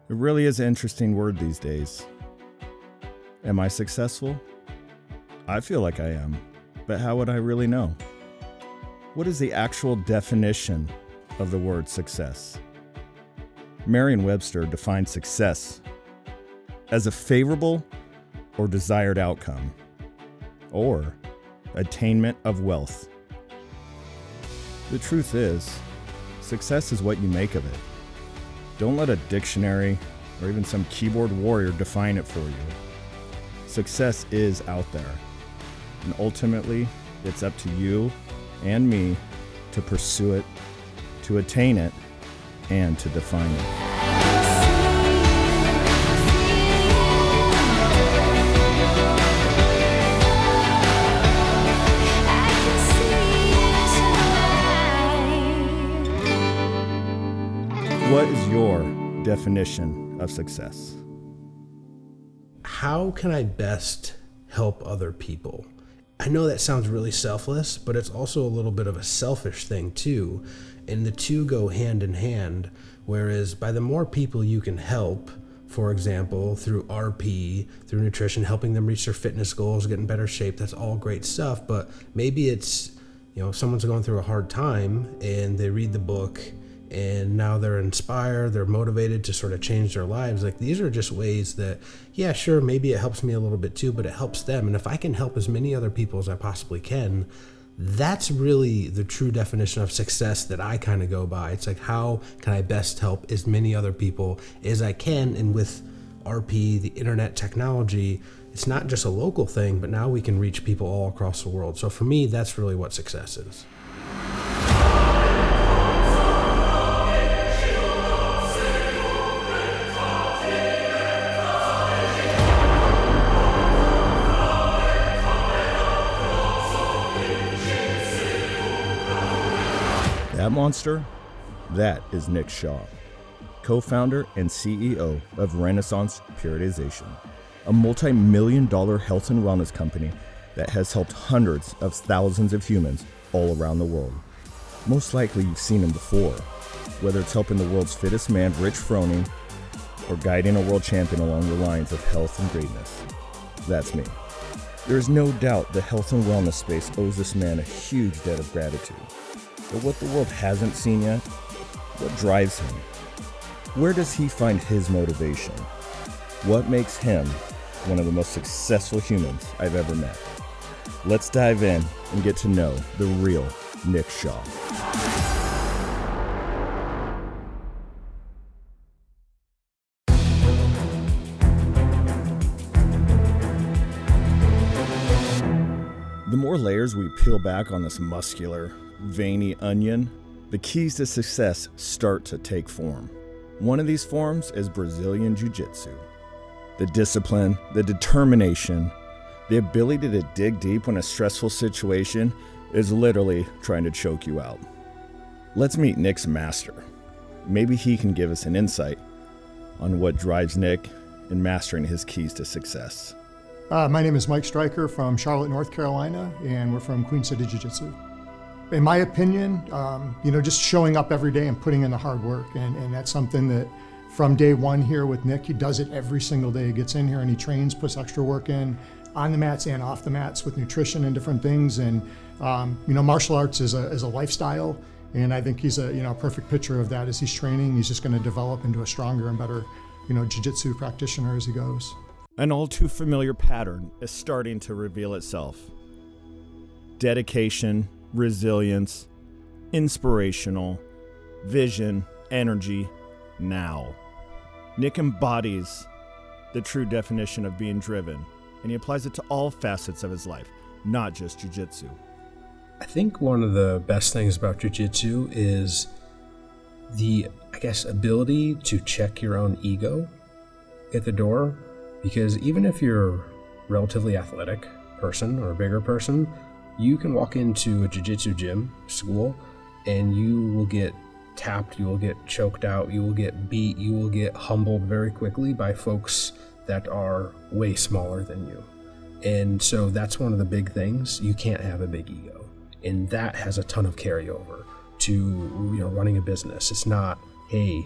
It really is an interesting word these days. Am I successful? I feel like I am, but how would I really know? What is the actual definition of the word success? Merriam-Webster defines success as a favorable or desired outcome, or attainment of wealth. The truth is, success is what you make of it. Don't let a dictionary or even some keyboard warrior define it for you. Success is out there, and ultimately, it's up to you and me to pursue it, to attain it, and to define it. What is your definition of success? How can I best help other people? I know that sounds really selfless, but it's also a little bit of a selfish thing too. And the two go hand in hand. Whereas by the more people you can help, for example, through RP, through nutrition, helping them reach their fitness goals, get in better shape, that's all great stuff. But maybe it's, someone's going through a hard time and they read the book and now they're inspired, they're motivated to sort of change their lives. Like, these are just ways that, yeah, sure, maybe it helps me a little bit too, but it helps them. And if I can help as many other people as I possibly can, that's really the true definition of success that I kind of go by. It's like, how can I best help as many other people as I can? And with RP, the internet technology, it's not just a local thing, but now we can reach people all across the world. So for me, that's really what success is. That monster? That is Nick Shaw, co-founder and CEO of Renaissance Periodization, a multi-million-dollar health and wellness company that has helped hundreds of thousands of humans all around the world. Most likely you've seen him before, whether it's helping the world's fittest man, Rich Froning, or guiding a world champion along the lines of health and greatness. That's me. There is no doubt the health and wellness space owes this man a huge debt of gratitude. But what the world hasn't seen yet, what drives him? Where does he find his motivation? What makes him one of the most successful humans I've ever met? Let's dive in and get to know the real Nick Shaw. The more layers we peel back on this muscular, veiny onion, the keys to success start to take form. One of these forms is Brazilian Jiu-Jitsu. The discipline, the determination, the ability to dig deep when a stressful situation is literally trying to choke you out. Let's meet Nick's master. Maybe he can give us an insight on what drives Nick in mastering his keys to success. My name is Mike Stryker from Charlotte, North Carolina, and we're from Queen City Jiu-Jitsu. In my opinion, just showing up every day and putting in the hard work. And that's something that from day one here with Nick, he does it every single day. He gets in here and he trains, puts extra work in on the mats and off the mats with nutrition and different things. And, martial arts is a lifestyle. And I think he's a perfect picture of that as he's training. He's just going to develop into a stronger and better, jiu-jitsu practitioner as he goes. An all too familiar pattern is starting to reveal itself. Dedication, resilience, inspirational, vision, energy, now. Nick embodies the true definition of being driven, and he applies it to all facets of his life, not just jiu-jitsu. I think one of the best things about jiu-jitsu is the, ability to check your own ego at the door. Because even if you're a relatively athletic person or a bigger person, you can walk into a jiu-jitsu gym, school, and you will get tapped, you will get choked out, you will get beat, you will get humbled very quickly by folks that are way smaller than you. And so that's one of the big things. You can't have a big ego. And that has a ton of carryover to running a business. It's not, hey,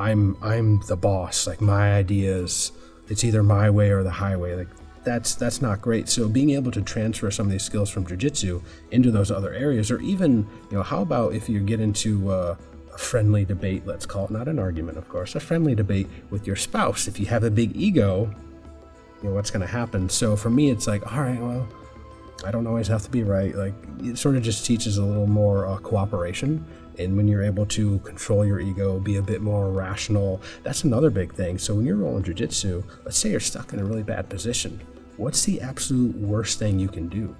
I'm the boss, like my ideas, it's either my way or the highway. Like that's not great. So being able to transfer some of these skills from jiu-jitsu into those other areas, or even, how about if you get into a friendly debate, let's call it, not an argument, of course, a friendly debate with your spouse. If you have a big ego, what's going to happen? So for me, it's like, all right, well, I don't always have to be right. Like, it sort of just teaches a little more cooperation. And when you're able to control your ego, be a bit more rational, that's another big thing. So when you're rolling jiu-jitsu, let's say you're stuck in a really bad position. What's the absolute worst thing you can do?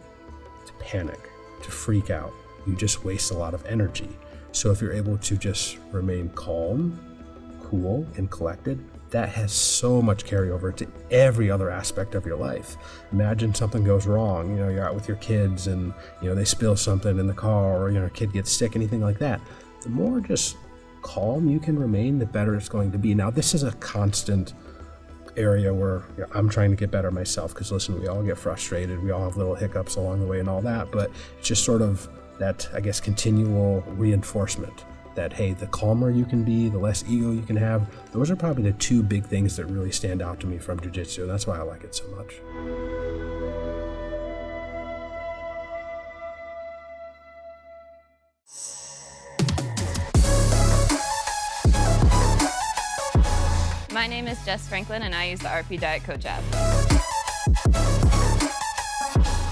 To panic, to freak out. You just waste a lot of energy. So if you're able to just remain calm, cool, and collected, that has so much carryover to every other aspect of your life. Imagine something goes wrong, you're out with your kids and, they spill something in the car, or, a kid gets sick, anything like that. The more just calm you can remain, the better it's going to be. Now, this is a constant area where I'm trying to get better myself, because listen, we all get frustrated. We all have little hiccups along the way and all that, but it's just sort of that, I guess, continual reinforcement that, hey, the calmer you can be, the less ego you can have. Those are probably the two big things that really stand out to me from jiu-jitsu. That's why I like it so much. My name is Jess Franklin, and I use the RP Diet Coach app.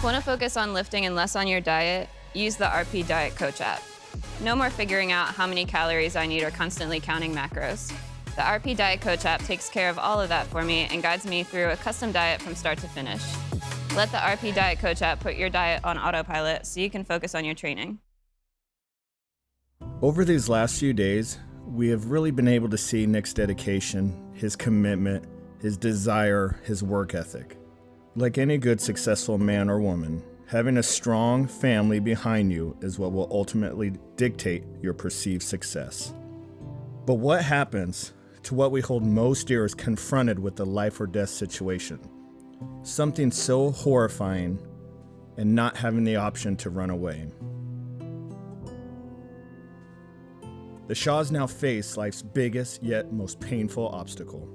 Want to focus on lifting and less on your diet? Use the RP Diet Coach app. No more figuring out how many calories I need or constantly counting macros. The RP Diet Coach app takes care of all of that for me and guides me through a custom diet from start to finish. Let the RP Diet Coach app put your diet on autopilot so you can focus on your training. Over these last few days, we have really been able to see Nick's dedication, his commitment, his desire, his work ethic. Like any good, successful man or woman, having a strong family behind you is what will ultimately dictate your perceived success. But what happens to what we hold most dear is confronted with a life or death situation? Something so horrifying, and not having the option to run away. The Shaws now face life's biggest yet most painful obstacle.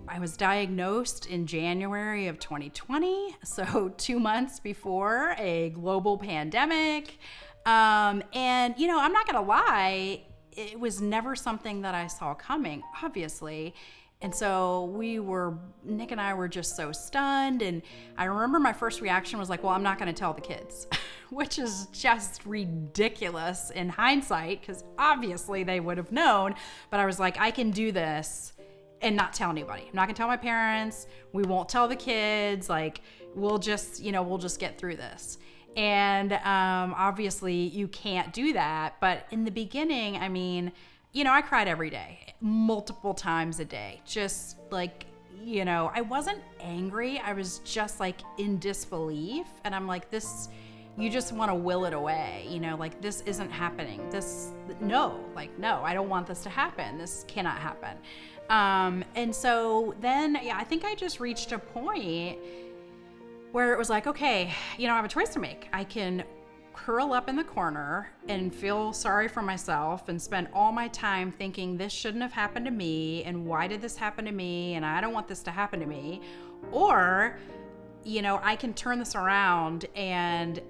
I was diagnosed in January of 2020, so 2 months before a global pandemic. And, I'm not going to lie, it was never something that I saw coming, obviously. And so Nick and I were just so stunned. And I remember my first reaction was like, well, I'm not going to tell the kids, which is just ridiculous in hindsight, because obviously they would have known. But I was like, I can do this and not tell anybody. I'm not gonna tell my parents. We won't tell the kids. Like, we'll just get through this. And obviously you can't do that. But in the beginning, I cried every day, multiple times a day. Just like, I wasn't angry. I was just like in disbelief. And I'm like, you just want to will it away. Like, this isn't happening. No, I don't want this to happen. This cannot happen. And so then, I think I just reached a point where it was like, okay, I have a choice to make. I can curl up in the corner and feel sorry for myself and spend all my time thinking this shouldn't have happened to me, and why did this happen to me, and I don't want this to happen to me. Or, I can turn this around, and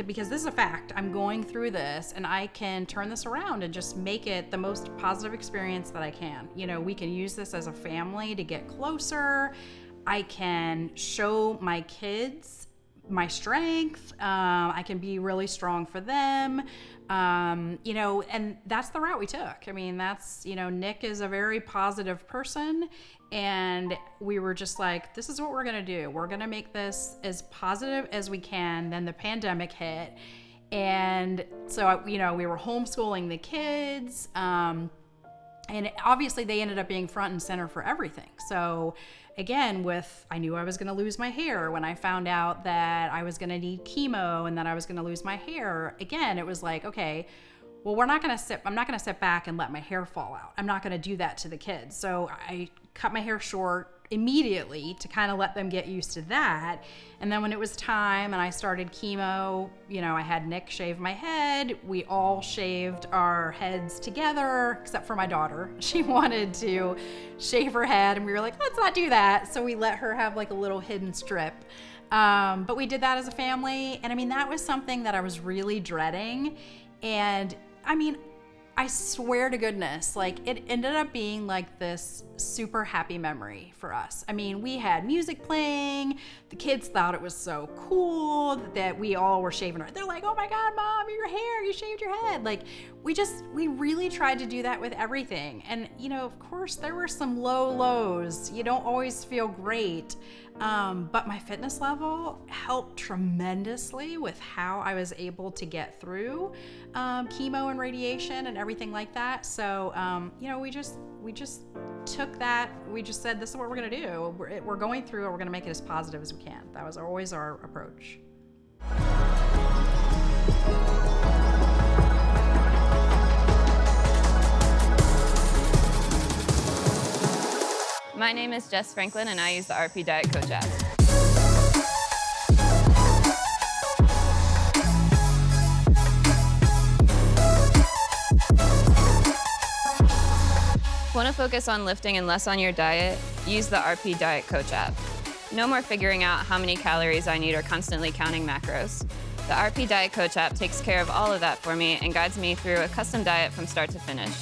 because this is a fact, I'm going through this, and I can turn this around and just make it the most positive experience that I can. We can use this as a family to get closer. I can show my kids my strength. I can be really strong for them. And that's the route we took. Nick is a very positive person, and we were just like, this is what we're going to do. We're going to make this as positive as we can. Then the pandemic hit. And so, we were homeschooling the kids. And obviously they ended up being front and center for everything. So again, I knew I was going to lose my hair. When I found out that I was going to need chemo and that I was going to lose my hair, again, it was like, okay, well, I'm not going to sit back and let my hair fall out. I'm not going to do that to the kids. So I cut my hair short immediately to kind of let them get used to that. And then when it was time and I started chemo, I had Nick shave my head. We all shaved our heads together, except for my daughter. She wanted to shave her head and we were like, let's not do that. So we let her have like a little hidden strip. But we did that as a family. And that was something that I was really dreading. And I swear to goodness, it ended up being like this super happy memory for us. We had music playing. The kids thought it was so cool that we all were shaving our. They're like, "Oh my God, Mom, your hair! You shaved your head!" We really tried to do that with everything. And of course, there were some low lows. You don't always feel great. But my fitness level helped tremendously with how I was able to get through chemo and radiation and everything like that. So, we just took that. We just said, this is what we're going to do. We're going through it. We're going to make it as positive as we can. That was always our approach. My name is Jess Franklin, and I use the RP Diet Coach app. Want to focus on lifting and less on your diet? Use the RP Diet Coach app. No more figuring out how many calories I need or constantly counting macros. The RP Diet Coach app takes care of all of that for me and guides me through a custom diet from start to finish.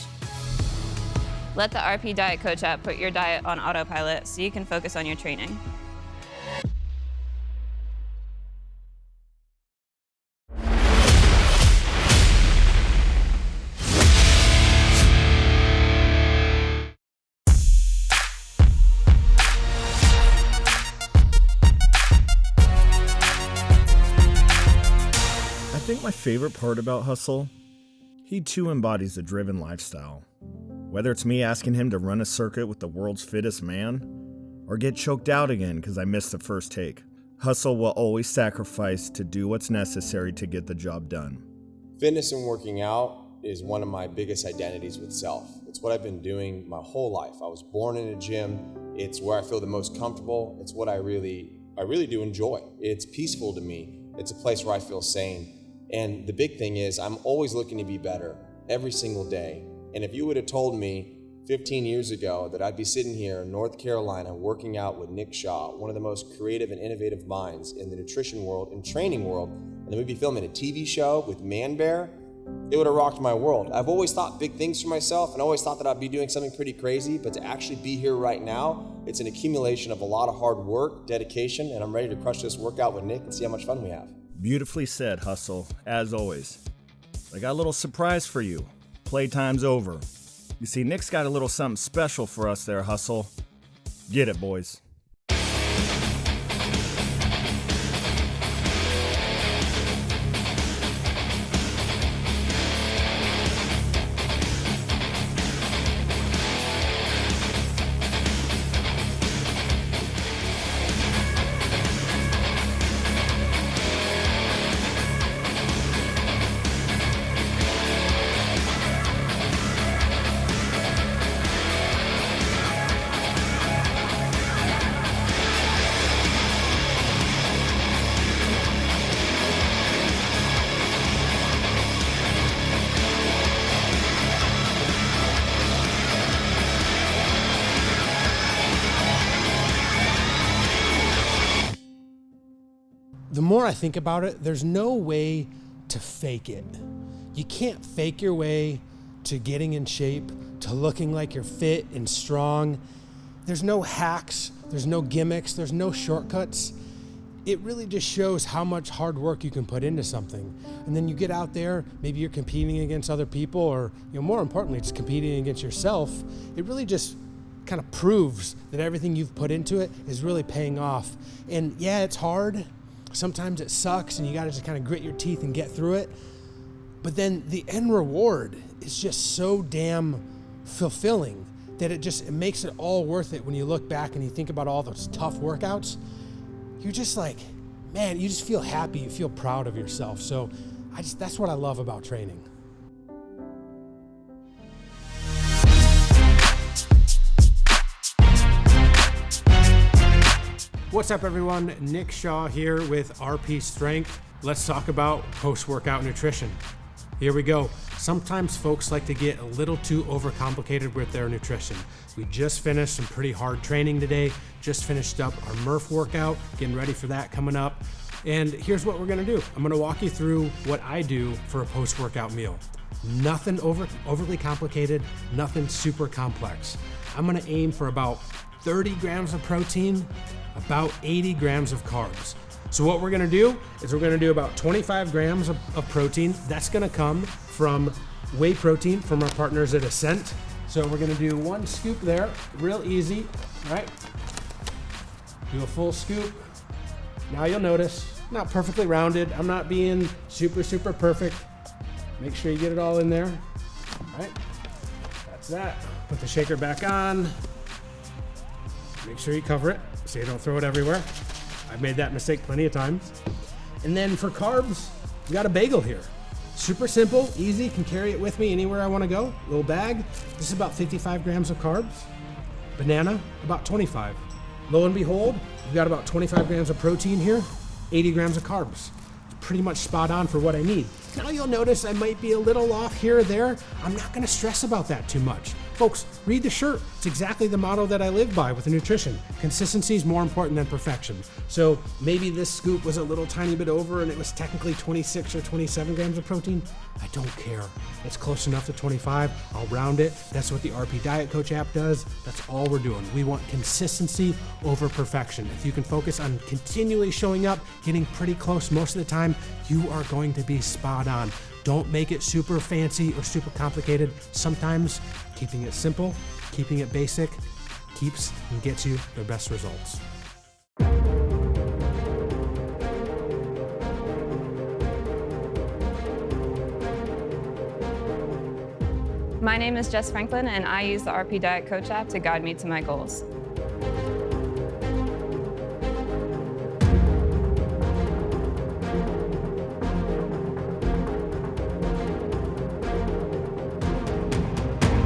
Let the RP Diet Coach app put your diet on autopilot so you can focus on your training. I think my favorite part about Hustle, he too embodies a driven lifestyle. Whether it's me asking him to run a circuit with the world's fittest man, or get choked out again because I missed the first take, Hustle will always sacrifice to do what's necessary to get the job done. Fitness and working out is one of my biggest identities with self. It's what I've been doing my whole life. I was born in a gym. It's where I feel the most comfortable. It's what I really do enjoy. It's peaceful to me. It's a place where I feel sane. And the big thing is I'm always looking to be better every single day. And if you would have told me 15 years ago that I'd be sitting here in North Carolina working out with Nick Shaw, one of the most creative and innovative minds in the nutrition world and training world, and then we'd be filming a TV show with Man Bear, it would have rocked my world. I've always thought big things for myself and always thought that I'd be doing something pretty crazy, but to actually be here right now, it's an accumulation of a lot of hard work, dedication, and I'm ready to crush this workout with Nick and see how much fun we have. Beautifully said, Hustle, as always. I got a little surprise for you. Playtime's over. You see, Nick's got a little something special for us there, Hustle. Get it, boys. The more I think about it, there's no way to fake it. You can't fake your way to getting in shape, to looking like you're fit and strong. There's no hacks, there's no gimmicks, there's no shortcuts. It really just shows how much hard work you can put into something. And then you get out there, maybe you're competing against other people, or more importantly, just competing against yourself. It really just kind of proves that everything you've put into it is really paying off. And yeah, it's hard. Sometimes it sucks and you gotta just kind of grit your teeth and get through it. But then the end reward is just so damn fulfilling that it makes it all worth it when you look back and you think about all those tough workouts. You're just like, man, you just feel happy, you feel proud of yourself. So that's what I love about training. What's up, everyone? Nick Shaw here with RP Strength. Let's talk about post-workout nutrition. Here we go. Sometimes folks like to get a little too overcomplicated with their nutrition. We just finished some pretty hard training today, just finished up our Murph workout, getting ready for that coming up. And here's what we're gonna do. I'm gonna walk you through what I do for a post-workout meal. Nothing overly complicated, nothing super complex. I'm gonna aim for about 30 grams of protein, about 80 grams of carbs. So what we're gonna do is we're gonna do about 25 grams of protein. That's gonna come from whey protein from our partners at Ascent. So we're gonna do one scoop there, real easy, right? Do a full scoop. Now you'll notice, not perfectly rounded. I'm not being super perfect. Make sure you get it all in there, all right? That's that. Put the shaker back on. Make sure you cover it so you don't throw it everywhere. I've made that mistake plenty of times. And then for carbs, we got a bagel here. Super simple, easy, can carry it with me anywhere I wanna go. Little bag, this is about 55 grams of carbs. Banana, about 25. Lo and behold, we've got about 25 grams of protein here, 80 grams of carbs. It's pretty much spot on for what I need. Now you'll notice I might be a little off here or there. I'm not gonna stress about that too much. Folks, read the shirt. It's exactly the motto that I live by with nutrition. Consistency is more important than perfection. So maybe this scoop was a little tiny bit over and it was technically 26 or 27 grams of protein. I don't care. It's close enough to 25. I'll round it. That's what the RP Diet Coach app does. That's all we're doing. We want consistency over perfection. If you can focus on continually showing up, getting pretty close most of the time, you are going to be spot on. Don't make it super fancy or super complicated. Sometimes keeping it simple, keeping it basic, keeps and gets you the best results. My name is Jess Franklin, and I use the RP Diet Coach app to guide me to my goals.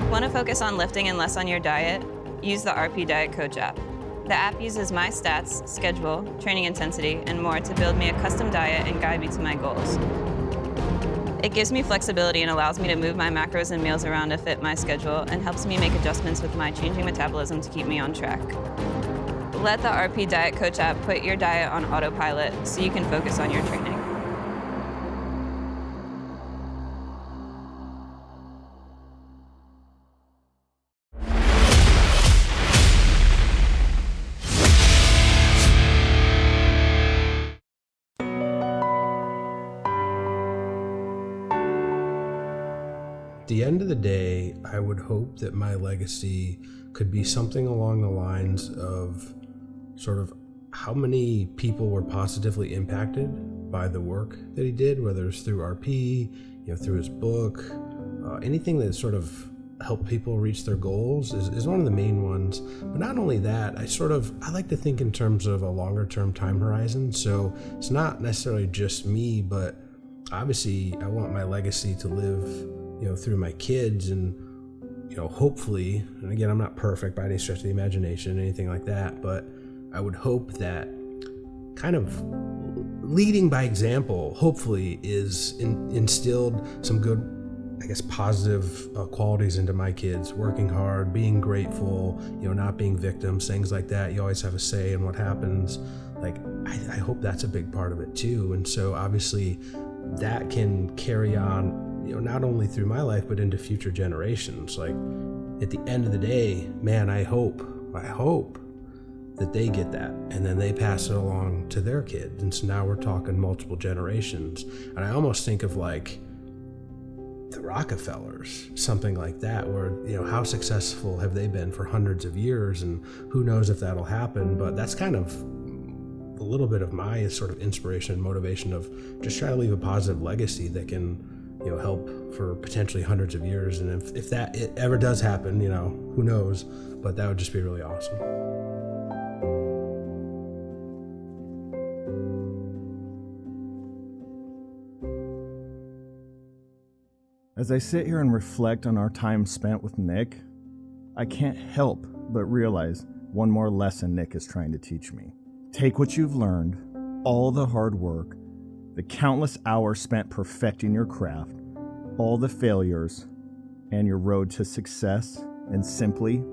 Want to focus on lifting and less on your diet? Use the RP Diet Coach app. The app uses my stats, schedule, training intensity, and more to build me a custom diet and guide me to my goals. It gives me flexibility and allows me to move my macros and meals around to fit my schedule and helps me make adjustments with my changing metabolism to keep me on track. Let the RP Diet Coach app put your diet on autopilot so you can focus on your training. At the end of the day, I would hope that my legacy could be something along the lines of sort of how many people were positively impacted by the work that he did, whether it's through RP, through his book, anything that sort of helped people reach their goals is one of the main ones. But not only that, I like to think in terms of a longer term time horizon. So it's not necessarily just me, but obviously I want my legacy to live through my kids and, hopefully, and again, I'm not perfect by any stretch of the imagination, anything like that, but I would hope that kind of leading by example, hopefully, is instilled some good, positive qualities into my kids, working hard, being grateful, not being victims, things like that. You always have a say in what happens. I hope that's a big part of it too. And so obviously that can carry on, not only through my life, but into future generations. At the end of the day, man, I hope that they get that and then they pass it along to their kids. And so now we're talking multiple generations. And I almost think of the Rockefellers, something like that, where, how successful have they been for hundreds of years, and who knows if that'll happen. But that's kind of a little bit of my sort of inspiration and motivation of just trying to leave a positive legacy that can help for potentially hundreds of years. And if that it ever does happen, who knows, but that would just be really awesome. As I sit here and reflect on our time spent with Nick, I can't help but realize one more lesson Nick is trying to teach me. Take what you've learned, all the hard work, the countless hours spent perfecting your craft, all the failures, and your road to success, and simply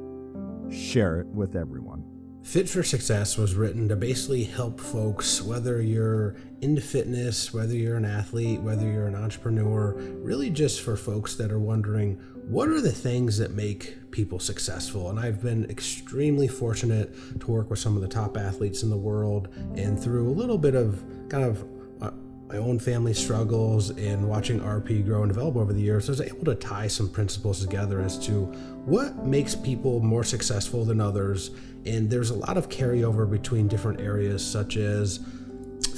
share it with everyone. Fit for Success was written to basically help folks, whether you're into fitness, whether you're an athlete, whether you're an entrepreneur, really just for folks that are wondering, what are the things that make people successful? And I've been extremely fortunate to work with some of the top athletes in the world, and through a little bit of kind of my own family struggles and watching RP grow and develop over the years, I was able to tie some principles together as to what makes people more successful than others. And there's a lot of carryover between different areas, such as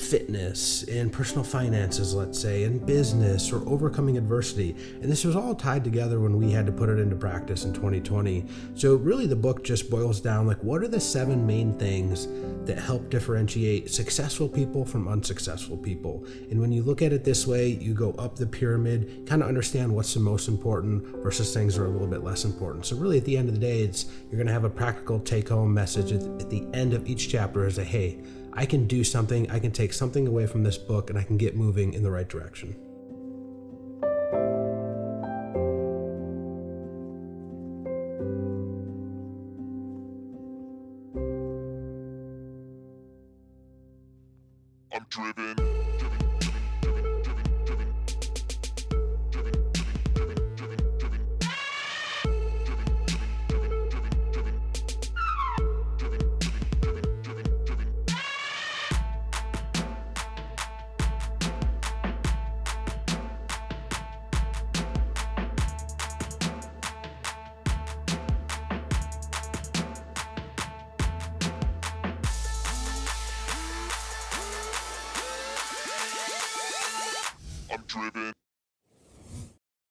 fitness and personal finances, let's say, and business or overcoming adversity. And this was all tied together when we had to put it into practice in 2020. So really the book just boils down like, what are the 7 main things that help differentiate successful people from unsuccessful people? And when you look at it this way, you go up the pyramid, kind of understand what's the most important versus things that are a little bit less important. So really at the end of the day, you're going to have a practical take-home message at the end of each chapter is that, hey, I can do something, I can take something away from this book, and I can get moving in the right direction. I'm driven. I'm driven.